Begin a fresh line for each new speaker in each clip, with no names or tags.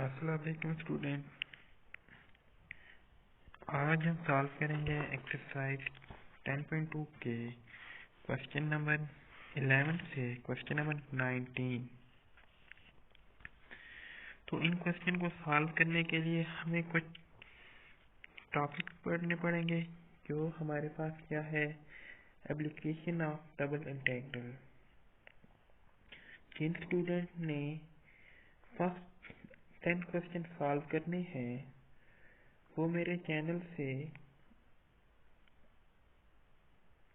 अस्सलाम वालेकुम स्टूडेंट। आज हम सॉल्व करेंगे एक्सरसाइज 10.2 के क्वेश्चन नंबर 11 से क्वेश्चन नंबर 19। तो इन क्वेश्चन को सॉल्व करने के लिए हमें कुछ टॉपिक पढ़ने पड़ेंगे। जो हमारे पास क्या है, एप्लीकेशन ऑफ डबल इंटीग्रल। जिन स्टूडेंट ने फर्स्ट 10 क्वेश्चन सॉल्व करने हैं वो मेरे चैनल से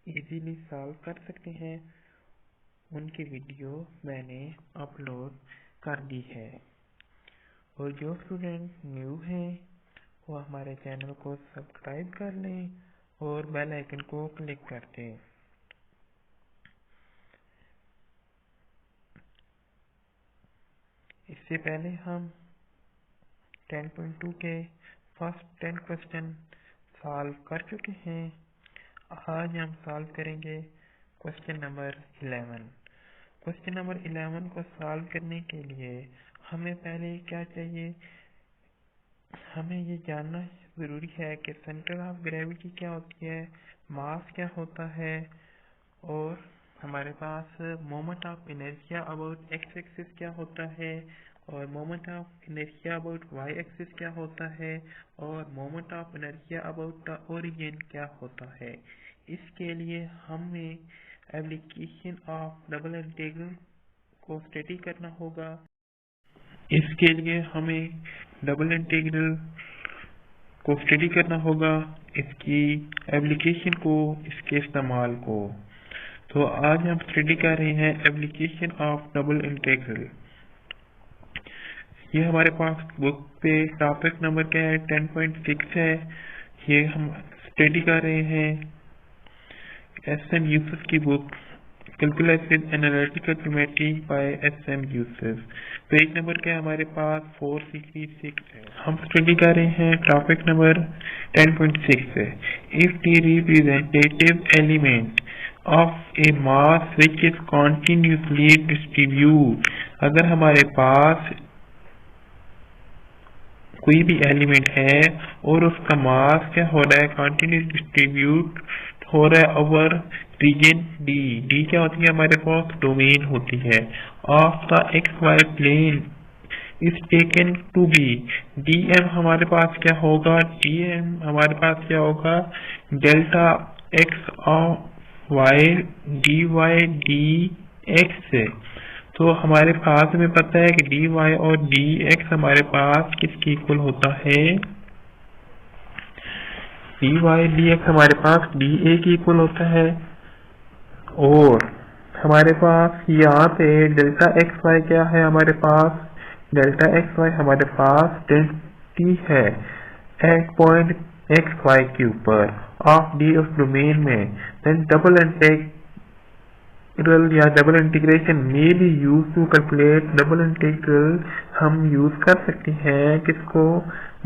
इजीली सॉल्व कर सकते हैं। उनकी वीडियो मैंने अपलोड कर दी है। और जो स्टूडेंट न्यू हैं वो हमारे चैनल को सब्सक्राइब कर लें और बेल आइकन को क्लिक कर दें। इससे पहले हम 10.2 के फर्स्ट 10 क्वेश्चन सॉल्व कर चुके हैं। आज हम सॉल्व करेंगे क्वेश्चन नंबर 11। क्वेश्चन नंबर 11 को सॉल्व करने के लिए हमें पहले क्या चाहिए, हमें ये जानना ज़रूरी है कि सेंटर ऑफ ग्रेविटी क्या होती है, मास क्या होता है, और हमारे पास moment of inertia about X axis क्या होता है, और moment of inertia about Y axis क्या होता है, और moment of inertia about the origin क्या होता है। इसके लिए हमें एप्लीकेशन ऑफ डबल इंटीग्रल को स्टडी करना होगा। इसके लिए हमें डबल इंटीग्रल को स्टडी करना होगा, इसकी एप्लीकेशन को, इसके इस्तेमाल को। तो आज हम स्टडी कर रहे हैं एप्लीकेशन ऑफ डबल इंटीग्रल। ये हमारे पास बुक पे टॉपिक नंबर क्या है, 10.6 है। ये हम स्टडी कर रहे हैं SM यूसुफ की book calculus with analytical geometry by SM Yusuf. Page number क्या है हमारे पास, 466 है। हम स्टडी कर रहे हैं टॉपिक नंबर 10.6 है। If the representative element of A mass which is continuously distribute, अगर हमारे पास कोई भी एलिमेंट है और उसका मास क्या हो रहा है, कंटिन्यूस डिस्ट्रीब्यूट हो रहा है ओवर रीजन डी। डी क्या होती है हमारे पास, डोमेन होती है। Of the X Y plane is taken to be, DM हमारे पास क्या होगा, डीएम हमारे पास क्या होगा, delta X of Y D Y D X. तो हमारे पास हमें पता है कि dy और dx हमारे पास किसके इक्वल होता है, dy dx हमारे पास dA की इक्वल होता है। और हमारे पास यहाँ पे डेल्टा एक्स वाई क्या है, हमारे पास डेल्टा एक्स वाई हमारे पास डेंसिटी है एक पॉइंट एक्स वाई के ऊपर ऑफ डी उस डोमेन में। देन डबल इंटीग्रल या डबल इंटीग्रेशन में भी use to calculate double integral हम यूज कर सकते हैं किसको,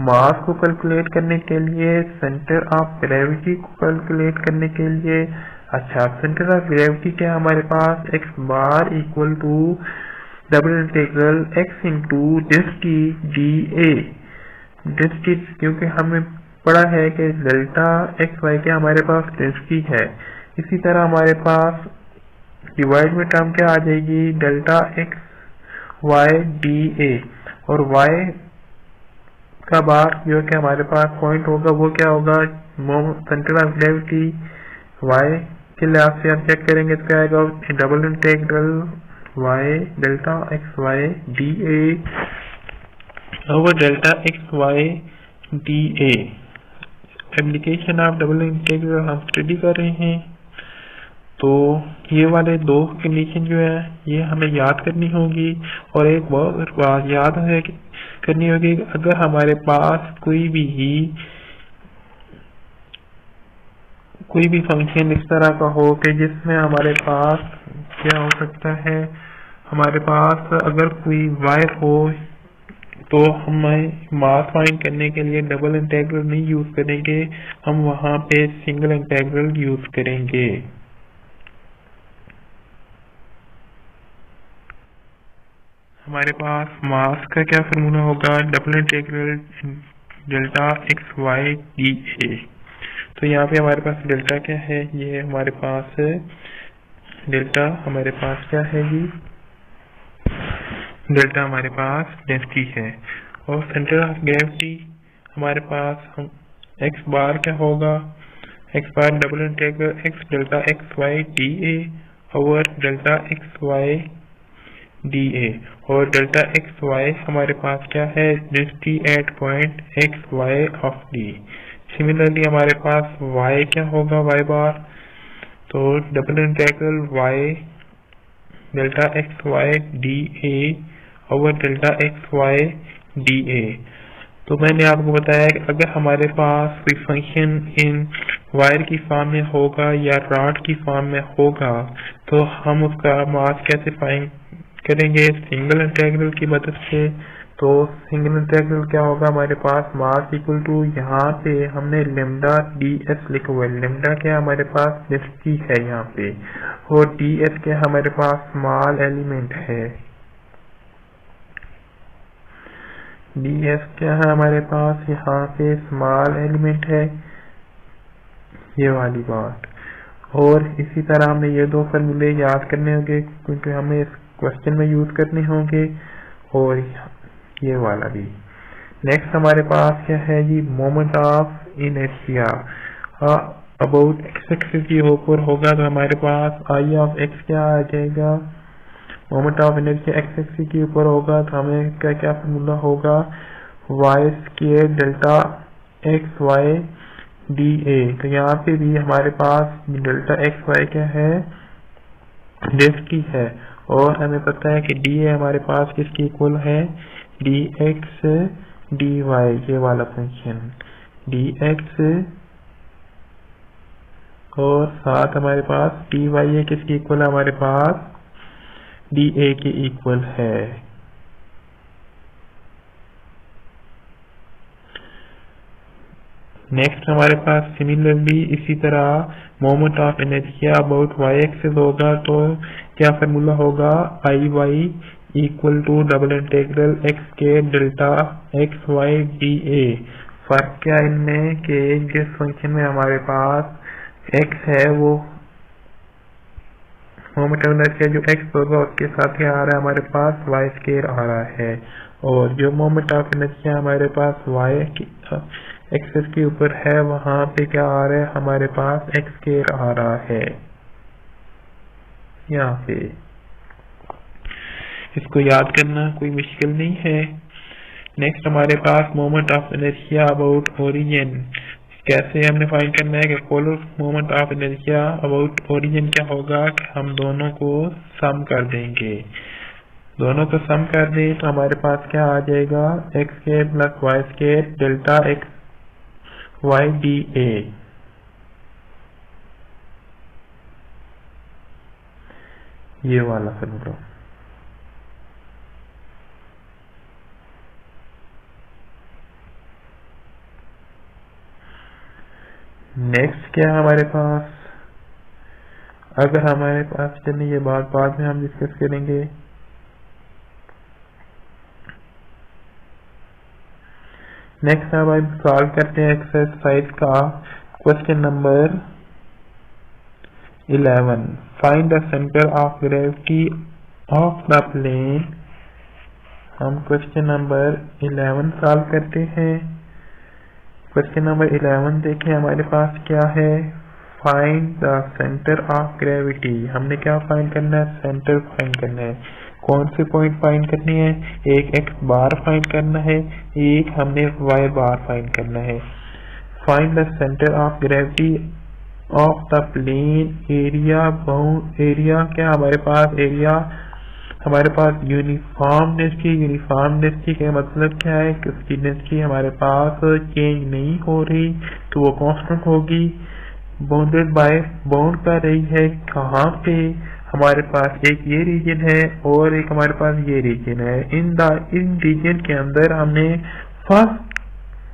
मास को कैलकुलेट करने के लिए, सेंटर ऑफ ग्रेविटी को कैलकुलेट करने के लिए। अच्छा, सेंटर ऑफ ग्रेविटी क्या हमारे पास, X bar equal to double integral X into density D A. Density क्योंकि हमें पढ़ा है कि डेल्टा एक्स वाई क्या हमारे पास डेंसिटी है। इसी तरह हमारे पास डिवाइड में टर्म क्या आ जाएगी, delta x Y D A, और वाई का बार जो कि हमारे पास पॉइंट होगा वो क्या होगा, सेंटर ऑफ ग्रेविटी। वाई के लिहाज से हम चेक करेंगे तो क्या आएगा, double integral Y delta x Y D A over delta x Y D A. Application of double integral हम स्टडी कर रहे हैं। तो ये वाले दो कंडीशन जो है ये हमें याद करनी होगी। और एक बहुत बात याद है करनी होगी, अगर हमारे पास कोई भी फंक्शन इस तरह का हो कि जिसमें हमारे पास क्या हो सकता है, हमारे पास अगर कोई y हो तो हमें मास फाइंड करने के लिए डबल इंटीग्रल नहीं यूज करेंगे, हम वहां पे सिंगल इंटीग्रल यूज करेंगे। हमारे पास मास का क्या फार्मूला होगा, double integral delta x Y D A. तो यहाँ पे हमारे पास डेल्टा क्या है, ये हमारे पास डेल्टा हमारे पास क्या है जी, डेल्टा हमारे पास डेंसिटी है। और सेंटर ऑफ ग्रेविटी हमारे पास हम एक्स बार क्या होगा, X bar double integral X delta x Y D A over delta x Y D A. और डेल्टा एक्स वाई हमारे पास क्या है, density at point X Y of D. Similarly हमारे पास वाई क्या होगा, वाई बार, तो double integral Y delta x Y D A over delta x Y D A. तो मैंने आपको बताया कि अगर हमारे पास कोई फंक्शन इन वायर की फॉर्म में होगा या रॉड की फॉर्म में होगा तो हम उसका मास कैसे फाइंड करेंगे, सिंगल इंटीग्रल की मदद से। तो सिंगल इंटीग्रल क्या होगा, हमारे पास मास इक्वल टू, यहाँ पे हमने लेमडा डी एस लिखा हुआ है। लेमडा क्या हमारे पास डेंसिटी है यहाँ पे, और डी एस क्या हमारे पास स्मॉल एलिमेंट है। डी एस क्या है हमारे पास यहाँ पे स्मॉल एलिमेंट है, ये वाली बात। और इसी तरह हमें ये दो फॉर्मूले याद करने होंगे क्योंकि हमें इस क्वेश्चन में यूज करने होंगे, और ये वाला भी। नेक्स्ट हमारे पास क्या है जी, moment of inertia about X axis के ऊपर होगा तो हमारे पास आई ऑफ एक्स क्या आ जाएगा, moment of inertia x axis के ऊपर होगा तो हमें क्या क्या फॉर्मूला होगा, y square delta x Y D A. तो यहाँ पे भी हमारे पास डेल्टा एक्स वाई क्या है, डेंसिटी है, और हमें पता है कि डी ए हमारे पास किसके इक्वल है, डी एक्स डी वाई, ये वाला फंक्शन डी एक्स, और साथ हमारे पास डी वाई है किसके इक्वल है, हमारे पास डी ए के इक्वल है। नेक्स्ट हमारे पास सिमिलरली इसी तरह moment of inertia about Y axis होगा तो क्या फार्मूला होगा, I Y equal to double integral X के delta x Y D A. फर्क क्या इनमें कि जिस फंक्शन में हमारे पास एक्स है वो मोमेंट ऑफ इनर्शिया जो एक्स होगा उसके साथ ही आ रहा है हमारे पास वाई स्क्वायर आ रहा है, और जो मोमेंट ऑफ इनर्शिया हमारे पास वाई एक्सिस के ऊपर है वहां पे क्या आ रहा है, हमारे पास एक्स स्क्वायर आ रहा है यहाँ पे। इसको याद करना कोई मुश्किल नहीं है। नेक्स्ट हमारे पास moment of inertia about origin, कैसे हमने फाइंड करना है कि polar moment of inertia about origin क्या होगा कि हम दोनों को सम कर देंगे, दोनों को सम कर दे तो हमारे पास क्या आ जाएगा, x square plus y square delta x Y D A. ये वाला फॉर्मूला। नेक्स्ट क्या है हमारे पास, अगर हमारे पास, चलिए ये बात बाद में हम डिस्कस करेंगे। नेक्स्ट अब हम सॉल्व करते हैं एक्सरसाइज का question number 11, find the centre of gravity of the plane. हम क्वेश्चन नंबर 11 सॉल्व करते हैं। क्वेश्चन नंबर 11 देखें हमारे पास क्या है, find the centre of gravity. हमने क्या फाइंड करना है, सेंटर फाइंड करना है। कौन से पॉइंट फाइंड करने हैं, एक एक्स बार फाइंड करना है, एक हमने वाई बार फाइंड करना है। Find the centre of gravity of the plain area bound, area क्या हमारे पास, एरिया हमारे पास यूनिफॉर्म डेंसिटी। यूनिफॉर्म डेंसिटी का मतलब क्या है कि उसकी डेंसिटी हमारे पास चेंज नहीं हो रही तो वो कांस्टेंट होगी। बाउंडेड बाय, बाउंड कर रही है कहाँ पे, हमारे पास एक ये रीजन है और एक हमारे पास ये रीजन है। इन रीजन के अंदर हमने फर्स्ट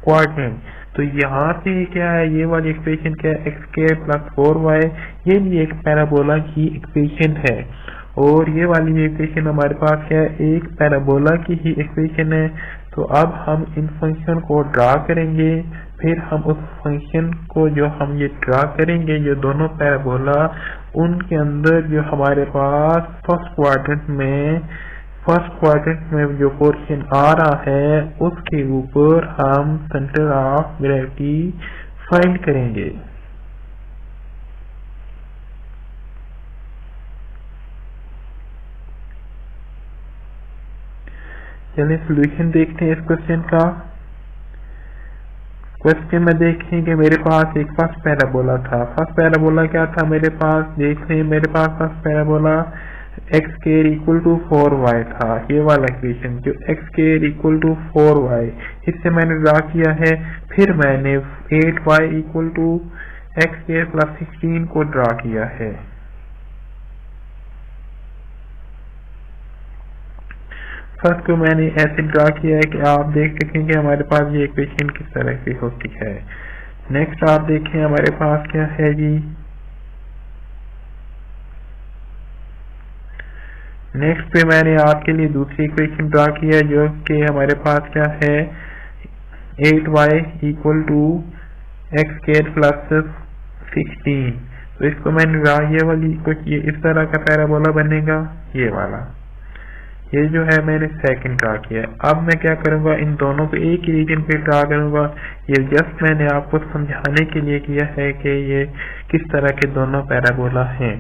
क्वाड्रेंट, तो यहाँ पे क्या है, ये वाली इक्वेशन क्या है, एक्स स्क्वायर प्लस 4y, ये भी एक पैराबोला की इक्वेशन है। और ये वाली इक्वेशन हमारे पास क्या है, एक पैराबोला की ही इक्वेशन है। तो अब हम इन फंक्शन को ड्रा करेंगे, फिर हम उस फंक्शन को जो हम ये ड्रा करेंगे, जो दोनों पैराबोला, उनके अंदर जो हमारे पास फर्स्ट क्वाड्रेंट में जो पोर्शन आ रहा है उसके ऊपर हम सेंटर ऑफ ग्रेविटी फाइंड करेंगे। चलिए सॉल्यूशन देखते हैं इस क्वेश्चन का। क्वेश्चन में देखें कि मेरे पास एक फर्स्ट पैराबोला था। फर्स्ट पैराबोला क्या था मेरे पास, देख लें, मेरे पास first parabola X square equal to 4y था। ये वाला इक्वेशन जो x square equal to 4y, इससे मैंने ड्रा किया है। फिर मैंने 8y equal to x square plus 16 को ड्रा किया है। फर्स्ट को मैंने ऐसे ड्रा किया है कि आप देख सकें कि हमारे पास ये इक्वेशन किस तरह से होती है। नेक्स्ट आप देखें हमारे पास क्या है जी, नेक्स्ट पे मैंने आपके लिए दूसरी इक्वेशन ड्रा किया है जो कि हमारे पास क्या है, 8y equal to x square plus 16। तो इसको मैंने ड्रा, ये वाली कुछ ये इस तरह का पैराबोला बनेगा, ये वाला, ये जो है मैंने सेकंड ड्रा किया है। अब मैं क्या करूंगा, इन दोनों को एक ही रीजन पे ड्रा करूंगा। ये जस्ट मैंने आपको समझाने के लिए किया है कि ये किस तरह के दोनों पैराबोला हैं।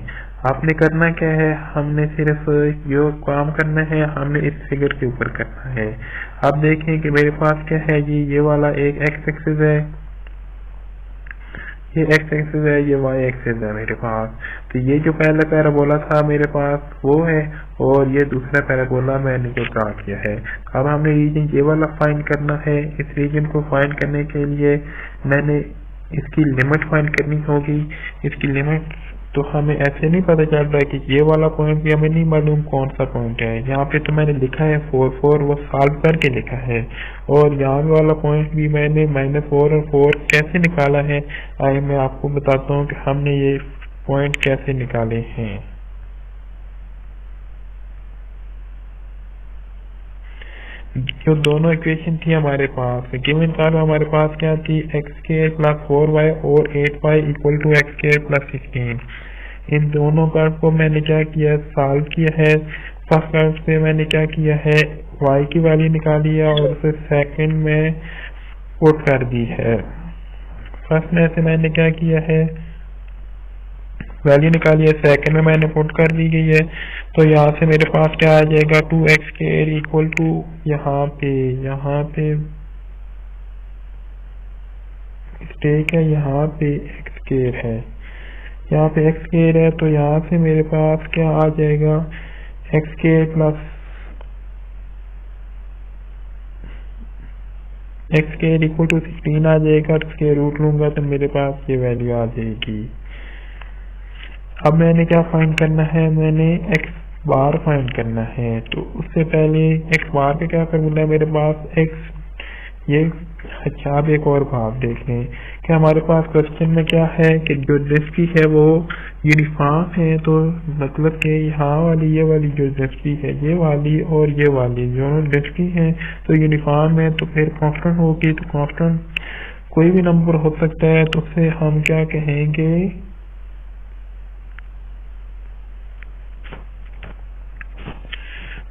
आपने करना क्या है, हमने सिर्फ जो काम करना है हमने इस फिगर के ऊपर करना है। अब देखें कि मेरे पास क्या है जी, ये वाला एक एक्स एक्सिस है, ये एक्स एक्सिस है, ये वाई एक्सिस है मेरे पास। तो ये जो पहला पैराबोला था मेरे पास वो है, और ये दूसरा पैराबोला मैंने जो ड्रा किया है। अब हमने रीजन ये वाला फाइंड करना है। इस रीजन को फाइंड करने के लिए मैंने इसकी लिमिट फाइंड करनी होगी। इसकी लिमिट तो हमें ऐसे नहीं पता चल रहा है कि ये वाला पॉइंट भी हमें नहीं मालूम कौन सा पॉइंट है। यहाँ पे तो मैंने लिखा है 4 वो सॉल्व करके लिखा है, और यहाँ वाला पॉइंट भी मैंने -4 और 4 कैसे निकाला है, आइए मैं आपको बताता हूँ कि हमने ये पॉइंट कैसे निकाले हैं। जो दोनों इक्वेशन थी हमारे पास, गिवन कर्व हमारे पास क्या थी, एक्स स्क्वायर प्लस 4y और 8y equal to x square plus 16। इन दोनों कर्व को मैंने क्या किया, सॉल्व किया है। फर्स्ट कर्व से मैंने क्या किया है, y की वैल्यू निकाली है और उसे सेकंड में पुट कर दी है। फर्स्ट में से मैंने क्या किया है, वैल्यू निकाली है, सेकंड में मैंने पुट कर दी गई है। तो यहाँ से मेरे पास क्या आ जाएगा, 2x स्क्वायर इक्वल टू यहाँ पे स्टेक है, यहाँ पे x स्क्वायर है, यहाँ पे x स्क्वायर है। तो यहाँ से मेरे पास क्या आ जाएगा, x square plus x square equal to 16 आ जाएगा। स्क्वायर रूट लूंगा तो मेरे पास ये वैल्यू आ जाएगी। अब मैंने क्या फाइंड करना है, मैंने x बार फाइंड करना है। तो उससे पहले x बार का क्या फॉर्मूला है मेरे पास, x ये। अच्छा अब एक और बात देख लें कि हमारे पास क्वेश्चन में क्या है कि जो डेंसिटी है वो यूनिफॉर्म है। तो मतलब कि यहाँ वाली ये वाली जो डेंसिटी है, ये वाली और ये वाली दोनों डेंसिटी है तो यूनिफॉर्म है, तो फिर कांस्टेंट होगी। तो कांस्टेंट कोई भी नंबर हो सकता है, तो उसे हम क्या कहेंगे,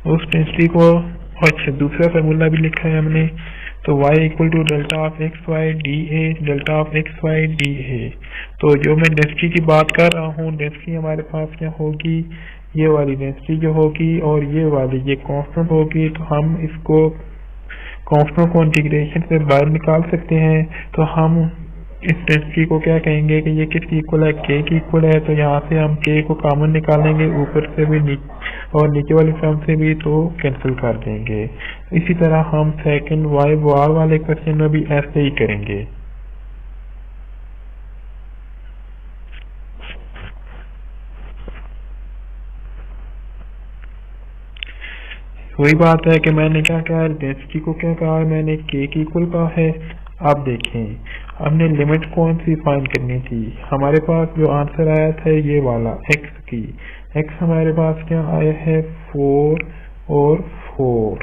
उस डेंसिटी को। अच्छा दूसरा फार्मूला भी लिखा है हमने, तो y equal to delta of x Y D A, delta of x Y D A. तो जो मैं डेंसिटी की बात कर रहा हूँ, डेंसिटी हमारे पास क्या होगी, ये वाली डेंसिटी जो होगी और ये वाली ये कांस्टेंट होगी। तो हम इसको कांस्टेंट को इंटीग्रेशन से बाहर निकाल सकते हैं। तो हम इस डेंसिटी को क्या कहेंगे कि ये किसकी इक्वल है, k की इक्वल है। तो यहाँ से हम k को कॉमन निकालेंगे, ऊपर से भी और नीचे वाली टर्म से भी, तो कैंसिल कर देंगे। इसी तरह हम सेकंड y बार वाले क्वेश्चन में भी ऐसे ही करेंगे। वही बात है कि मैंने क्या कहा, डेंसिटी को क्या कहा, मैंने k की इक्वल कहा है। अब देखें हमने लिमिट कौन सी फाइंड करनी थी, हमारे पास जो आंसर आया था ये वाला x की। x हमारे पास क्या आया है 4 और 4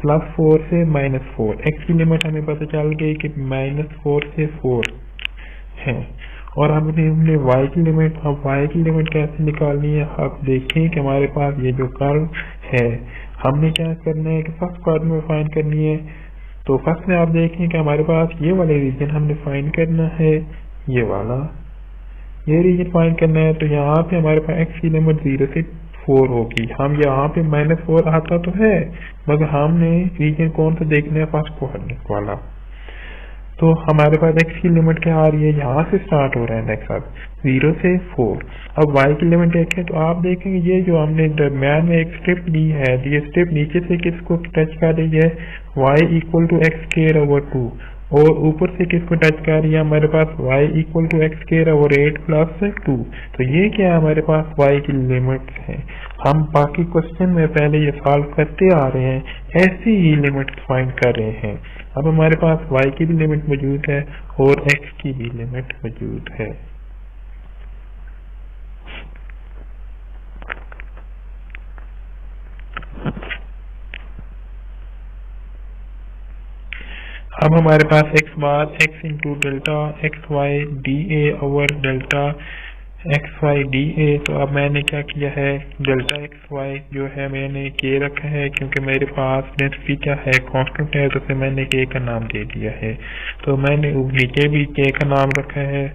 +4 से -4। x की लिमिट हमें पता चल गई कि -4 से 4 है। और अब हमने y की लिमिट, अब y की लिमिट कैसे निकालनी है? अब देखें कि हमारे पास ये जो कर्व है, हमने क्या करना है कि फर्स्ट क्वाड्रेंट में फाइंड करनी है। तो फर्स्ट में आप देखें कि हमारे पास ये वाले रीजन हमने फाइंड करना है, ये वाला, ये रीजन फाइंड करना है। तो यहाँ पे हमारे पास x की लिमिट 0 से 4 होगी। हम यहाँ पे -4 आता तो है, मगर हमने रीजन कौन सा देखना है? फर्स्ट क्वाड्रेंट वाला। तो हमारे पास x की लिमिट क्या आ रही है? यहाँ से स्टार्ट हो रहा है नेक्स्ट, अब 0 से 4। अब y की लिमिट देखें तो आप देखेंगे ये जो हमने दरम्यान में एक स्ट्रिप ली है, ये स्ट्रिप नीचे से किसको टच कर रही है? y = x²/2, और ऊपर से किसको टच कर रही है? हमारे पास y = x² + 2। तो ये क्या है? हमारे पास y की लिमिट है। हम बाकी क्वेश्चन में पहले ये सॉल्व करते आ रहे हैं, ऐसी ही लिमिट फाइंड कर रहे हैं। अब हमारे पास y की भी लिमिट मौजूद है और x की भी लिमिट मौजूद है। अब हमारे पास x बार x × delta xy dA/डेल्टा xy dA। तो अब मैंने क्या किया है, डेल्टा xy जो है मैंने k रखा है, क्योंकि मेरे पास डेंसिटी क्या है? कांस्टेंट है, तो फिर मैंने k का नाम दे दिया है। तो मैंने नीचे भी k का नाम रखा है,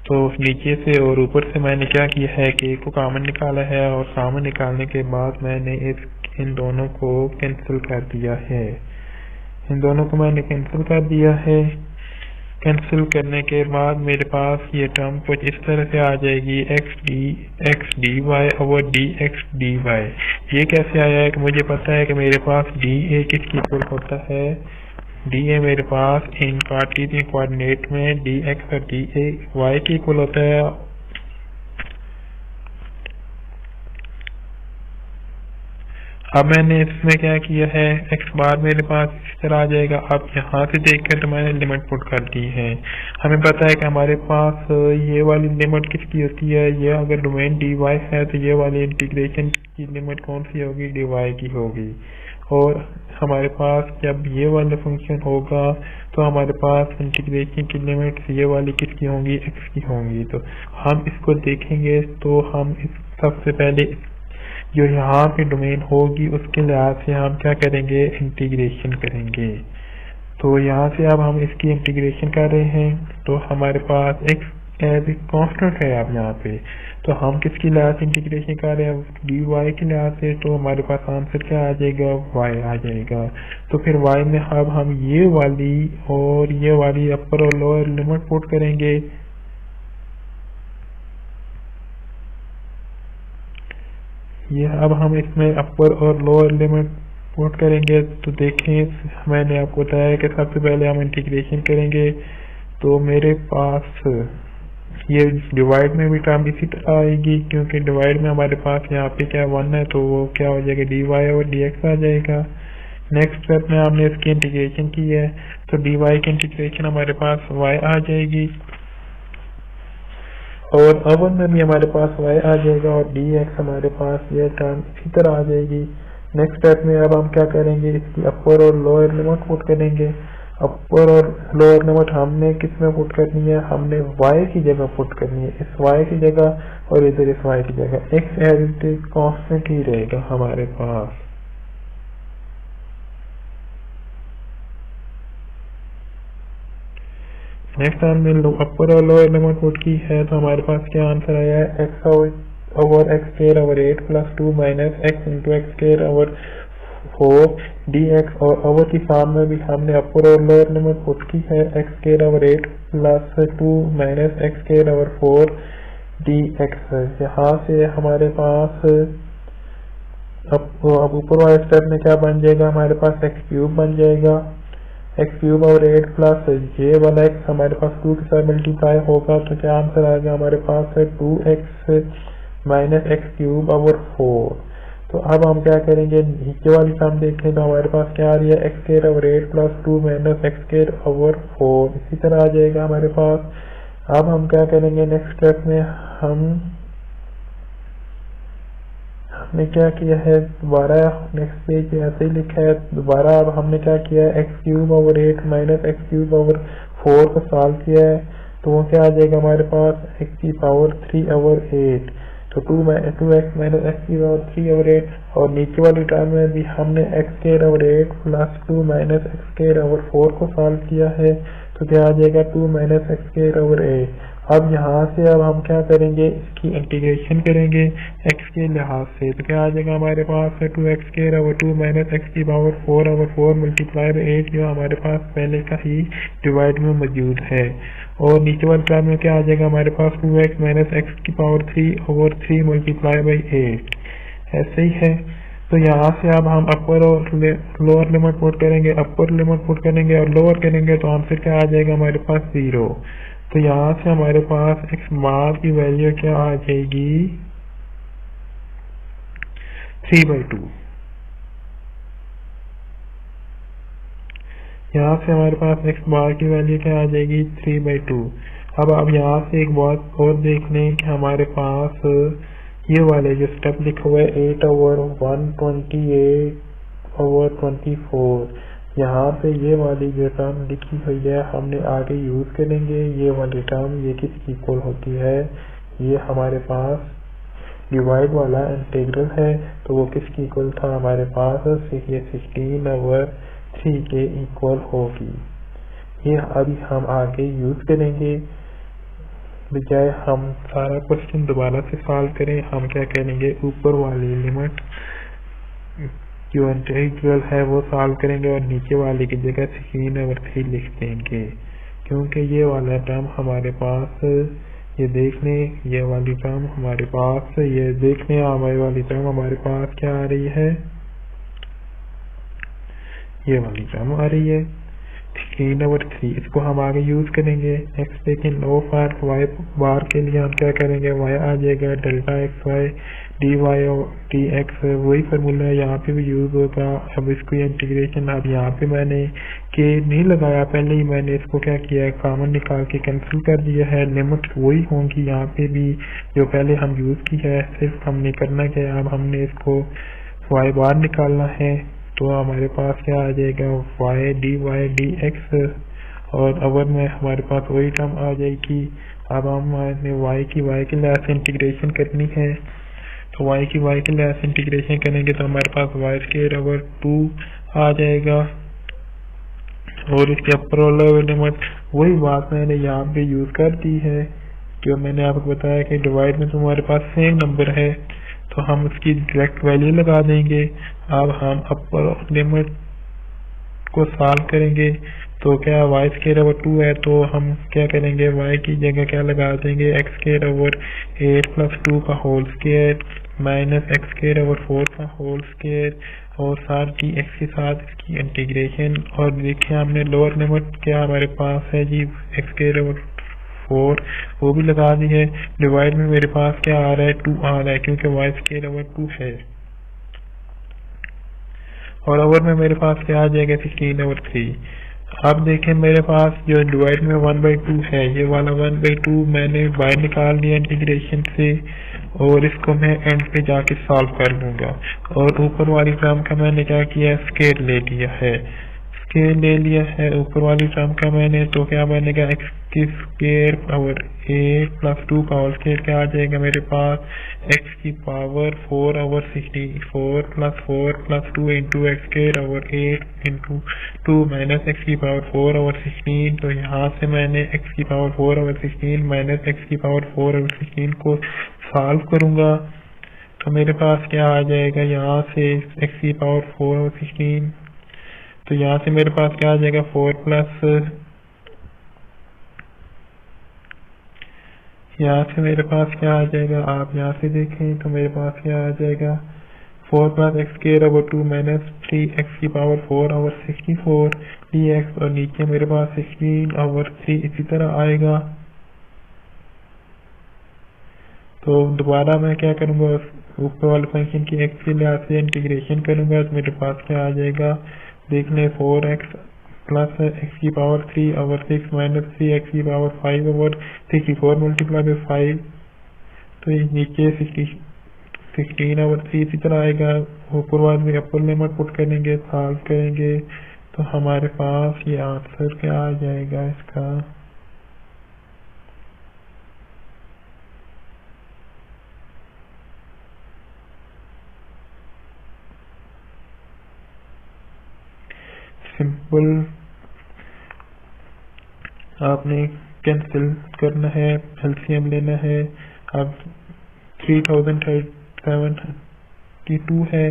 तो नीचे से और ऊपर से मैंने क्या किया है, k को कॉमन निकाला है, और कॉमन निकालने के बाद मैंने इन दोनों को कैंसिल कर दिया है। इन दोनों को मैंने कैंसिल कर दिया है। कैंसिल करने के बाद मेरे पास ये टर्म कुछ इस तरह से आ जाएगी, x dy/dx dy। ये कैसे आया है कि मुझे पता है कि मेरे पास dA किसकी इक्वल होता है? dA मेरे पास इन कार्टेशियन कोऑर्डिनेट में dx और dA y की इक्वल होता है। अब मैंने इसमें क्या किया है, x बार मेरे पास इस तरह आ जाएगा। अब यहाँ से देखकर तो मैंने लिमिट पुट कर दी है। हमें पता है कि हमारे पास ये वाली लिमिट किसकी होती है? ये अगर डोमेन dy है तो ये वाली इंटीग्रेशन की लिमिट कौन सी होगी? dy की होगी। और हमारे पास जब ये वाला फंक्शन होगा तो हमारे पास इंटीग्रेशन की लिमिट ये वाली किसकी होंगी? x की होंगी। तो हम इसको देखेंगे तो हम इस सबसे पहले जो यहाँ पे डोमेन होगी उसके लिहाज से हम क्या करेंगे? इंटीग्रेशन करेंगे। तो यहाँ से अब हम इसकी इंटीग्रेशन कर रहे हैं, तो हमारे पास x एज ए कांस्टेंट है अब यहाँ पे। तो हम किसकी लिहाज से इंटीग्रेशन कर रहे हैं? dy के लिहाज से। तो हमारे पास आंसर क्या आ जाएगा? y आ जाएगा। तो फिर y में अब हम ये वाली और ये वाली अपर और लोअर लिमिट पुट करेंगे। ये अब हम इसमें अपर और लोअर लिमिट पुट करेंगे। तो देखें, मैंने आपको बताया कि सबसे पहले हम इंटीग्रेशन करेंगे। तो मेरे पास ये डिवाइड में भी टर्म इसी तरह आएगी, क्योंकि डिवाइड में हमारे पास यहाँ पे क्या 1 है, तो वो क्या हो जाएगा? dy और dx आ जाएगा। नेक्स्ट स्टेप में हमने इसकी इंटीग्रेशन की है, तो dy की इंटीग्रेशन हमारे पास y आ जाएगी, और अवन में भी हमारे पास y आ जाएगा, और dx हमारे पास ये टर्म इसी तरह आ जाएगी। नेक्स्ट स्टेप में अब हम क्या करेंगे? इसकी अपर और लोअर लिमिट पुट करेंगे। अपर और लोअर लिमिट हमने किस में पुट करनी है? हमने y की जगह पुट करनी है, इस y की जगह, और इधर इस y की जगह। x as it is constant ही रहेगा हमारे पास। नेक्स्ट हमने अपर और लोअर लिमिट पुट की है, तो हमारे पास क्या आंसर आया है? x/x² + 2 - x × x² 4 dx। और ओवर की फॉर्म में भी हमने अपर और लोअर लिमिट पुट की है, x² + 2 - x² 4 dx। यहाँ से हमारे पास अब ऊपर वाले स्टेप में क्या बन जाएगा? हमारे पास x³ बन जाएगा। x³ प्लस j वाला x हमारे पास 2 के साथ मल्टीप्लाई होगा, तो क्या आंसर आएगा? हमारे पास है 2x - x³ 4। तो अब हम क्या करेंगे? नीचे वाली सम देखें तो हमारे पास क्या आ रही है? x² + 2 - x² 4 इसी तरह आ जाएगा हमारे पास। अब हम क्या करेंगे? नेक्स्ट स्टेप में हम हमने क्या किया है, दोबारा नेक्स्ट पेज पे ऐसे ही लिखा है। दोबारा अब हमने क्या किया है, x cube over 8 minus x cube over 4 को सॉल्व किया है। तो वो क्या आ जाएगा हमारे पास, एक्स की पावर 3 ओवर 8। तो 2x माइनस एक्स की पावर 3 ओवर 8, और नीचे वाली टर्म में भी हमने x square over 8 plus 2 minus x square over 4 को सॉल्व किया है। तो क्या आ जाएगा, 2 माइनस एक्स स्क्वायर ओवर 8। अब यहाँ से अब हम क्या करेंगे, इसकी इंटीग्रेशन करेंगे एक्स के लिहाज से। तो क्या आ जाएगा हमारे पास है 2x square over 2 minus x की पावर 4 ओवर 4 मल्टीप्लाई बाई 8, जो हमारे पास पहले का ही डिवाइड में मौजूद है। और नीचे वाले टर्म में क्या आ जाएगा हमारे पास, 2x माइनस एक्स की पावर 3 ओवर 3 मल्टीप्लाई बाई 8, ऐसे ही है। तो यहाँ से अब हम अपर और लोअर लिमिट पुट करेंगे, अपर लिमिट पुट करेंगे और लोअर करेंगे, तो आंसर क्या आ जाएगा हमारे पास 0। तो यहाँ से हमारे पास x बार की वैल्यू क्या आ जाएगी, 3/2। यहाँ से हमारे पास x बार की वैल्यू क्या आ जाएगी, 3/2। अब आप यहाँ से एक बात और देख लें कि हमारे पास ये वाले जो स्टेप लिखा हुआ है 8 ओवर 128 ओवर 24, यहाँ पे ये वाली जो टर्म लिखी हुई है हमने आगे यूज करेंगे। ये वाली टर्म ये किसकी इक्वल होती है, ये हमारे पास डिवाइड वाला इंटीग्रल है, तो वो किसकी इक्वल था हमारे पास, ये 16 ओवर 3 के इक्वल होगी। ये अभी हम आगे यूज करेंगे। बजाय हम सारा क्वेश्चन दोबारा से सॉल्व करें, हम क्या करेंगे, ऊपर वाली लिमिट जो इंटीग्रल है वो सॉल्व करेंगे और नीचे वाले की जगह 16 ओवर 3 लिख देंगे, क्योंकि ये वाला टर्म हमारे पास, ये देखने ये वाली टर्म हमारे पास, ये देखने हमारे वाली टर्म हमारे पास क्या आ रही है, ये वाली टर्म आ रही है 16 ओवर 3। इसको हम आगे यूज करेंगे। नेक्स्ट देखें, लो फॉर वाई बार के लिए हम क्या करेंगे, वाई आ जाएगा delta x Y D Y D x, वही फार्मूला है यहाँ पे भी यूज होगा। अब इसको इंटीग्रेशन, अब यहाँ पे मैंने के नहीं लगाया, पहले ही मैंने इसको क्या किया है, कॉमन निकाल के कैंसिल कर दिया है। लिमिट वही होंगी यहाँ पे भी जो पहले हम यूज की है, सिर्फ हमने करना क्या है, अब हमने इसको वाई बार निकालना है। तो हमारे पास क्या आ जाएगा, वाई डी एक्स, और अवर में हमारे पास वही टर्म आ जाएगी। अब हमने वाई की लिहाज से इंटीग्रेशन करनी है, तो वाई की लिहाज से इंटीग्रेशन करेंगे तो हमारे पास वाई स्क्वायर ओवर 2 आ जाएगा। और इसके अपर और लोअर लिमिट वही बात मैंने यहाँ पे यूज कर दी है, जो मैंने आपको बताया कि डिवाइड में तो हमारे पास सेम नंबर है, तो हम उसकी डायरेक्ट वैल्यू लगा देंगे। अब हम अपर लिमिट को सॉल्व करेंगे, तो क्या वाई स्क्वायर ओवर 2 है, तो हम क्या करेंगे, वाई की जगह क्या लगा देंगे, एक्स स्क्वायर ओवर 8 प्लस 2 का whole square minus x square over 4 का होल स्क्वायर, और साथ ही एक्स के साथ इसकी इंटीग्रेशन। और देखिए हमने लोअर लिमिट क्या हमारे पास है जी, एक्स स्क्वायर ओवर 4 वो भी लगा दी है। डिवाइड में मेरे पास क्या आ रहा है, 2 आ रहा है, क्योंकि वाई स्क्वायर ओवर 2 है। और ओवर में मेरे पास क्या आ जाएगा, 16 ओवर 3। अब देखें मेरे पास जो डिवाइड में 1/2 है, ये वाला 1/2 मैंने बाहर निकाल लिया इंटीग्रेशन से, और इसको मैं एंड पे जाके सॉल्व कर लूंगा। और ऊपर वाली टर्म का मैंने क्या किया, स्क्वायर ले लिया है, स्क्वायर ले लिया है ऊपर वाली टर्म का मैंने। तो क्या बनेगा, एक्स की स्क्वायर ओवर 8 प्लस 2 का होल स्क्वायर क्या आ जाएगा मेरे पास, एक्स की power 4 over 16, 4 plus 2 into x square over 8 into 2 minus x की पावर 4 ओवर 16। तो यहाँ से मैंने एक्स की पावर 4 ओवर 16 माइनस एक्स की पावर 4 ओवर 16 को सॉल्व करूंगा, तो मेरे पास क्या आ जाएगा, यहाँ से एक्स की पावर 4 ओवर 16, तो यहाँ से मेरे पास क्या आ जाएगा, 4 प्लस, यहाँ से मेरे पास क्या आ जाएगा, आप यहाँ से देखें तो मेरे पास क्या आ जाएगा, 4 plus x square over 2 minus 3 x की पावर 4 ओवर 64 dx, और नीचे मेरे पास 16 ओवर 3 इसी तरह आएगा। तो दोबारा मैं क्या करूँगा, ऊपर वाले फंक्शन की एक्स के लिहाज से इंटीग्रेशन करूँगा, तो मेरे पास क्या आ जाएगा, देख लें 4x प्लस एक्स की पावर 3 ओवर 6 माइनस 3 एक्स की पावर 5 ओवर 64 मल्टीप्लाई बाई 5, तो नीचे 16 ओवर 3 इसी तरह आएगा। ऊपर बाद में अपर लिमिट पुट करेंगे, सॉल्व करेंगे तो हमारे पास ये आंसर क्या आ जाएगा इसका। सिंपल आपने कैंसिल करना है, एलसीएम लेना है। अब 3072 है,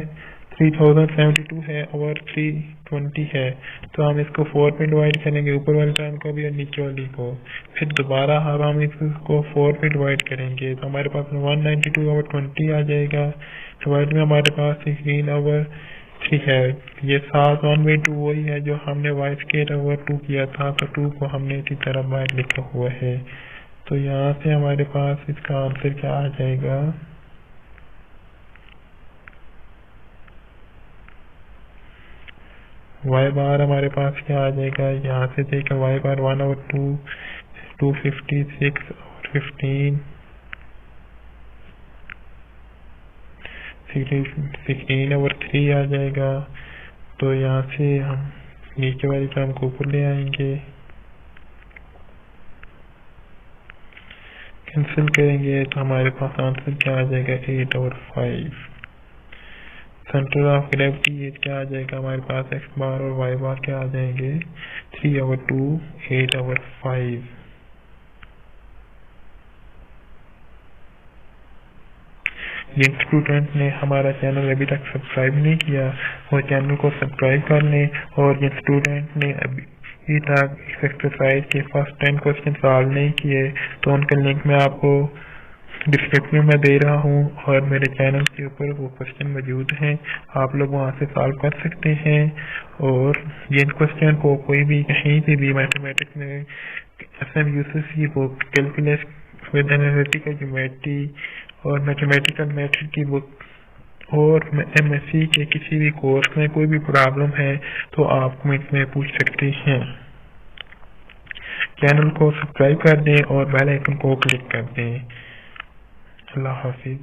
3072 है और 320 है, तो हम इसको 4 पे डिवाइड करेंगे, ऊपर वाली टर्म को भी और नीचे वाली को। फिर दोबारा हम इसको 4 पे डिवाइड करेंगे तो हमारे पास 192/20 आ जाएगा। डिवाइड में हमारे पास 16/3 है। ये 7/1/2 वही है जो हमने y²/2 किया था, तो 2 को हमने इसी तरह बाहर लिखा हुआ है। तो यहाँ से हमारे पास इसका आंसर क्या आ जाएगा, y बार हमारे पास क्या आ जाएगा। यहाँ से देखा y बार 1/2, 256 और 15, 16/3 आ जाएगा। तो यहाँ से हम नीचे वाली टर्म को ऊपर ले आएंगे, कैंसिल करेंगे तो हमारे पास आंसर क्या आ जाएगा 8/5। सेंटर ऑफ ग्रेविटी ये क्या आ जाएगा हमारे पास, x बार और y बार क्या आ जाएंगे 3/2, 8/5। जिन स्टूडेंट ने हमारा चैनल अभी तक सब्सक्राइब नहीं किया वो चैनल को सब्सक्राइब कर लें, और जिन स्टूडेंट ने अभी तक इस एक्सरसाइज के फर्स्ट 10 क्वेश्चन सॉल्व नहीं किए तो उनका लिंक मैं आपको डिस्क्रिप्शन में दे रहा हूँ, और मेरे चैनल के ऊपर वो क्वेश्चन मौजूद हैं, आप लोग वहाँ से सॉल्व कर सकते हैं। और जिन क्वेश्चन को कोई भी कहीं से भी मैथमेटिक्स में SM यूसेस की book, calculus with analytical geometry और मैथमेटिकल मेथड की बुक और MSc के किसी भी कोर्स में कोई भी प्रॉब्लम है तो आप कमेंट में पूछ सकते हैं। चैनल को सब्सक्राइब कर दें और बेल आइकन को क्लिक कर दें। अल्लाह हाफिज।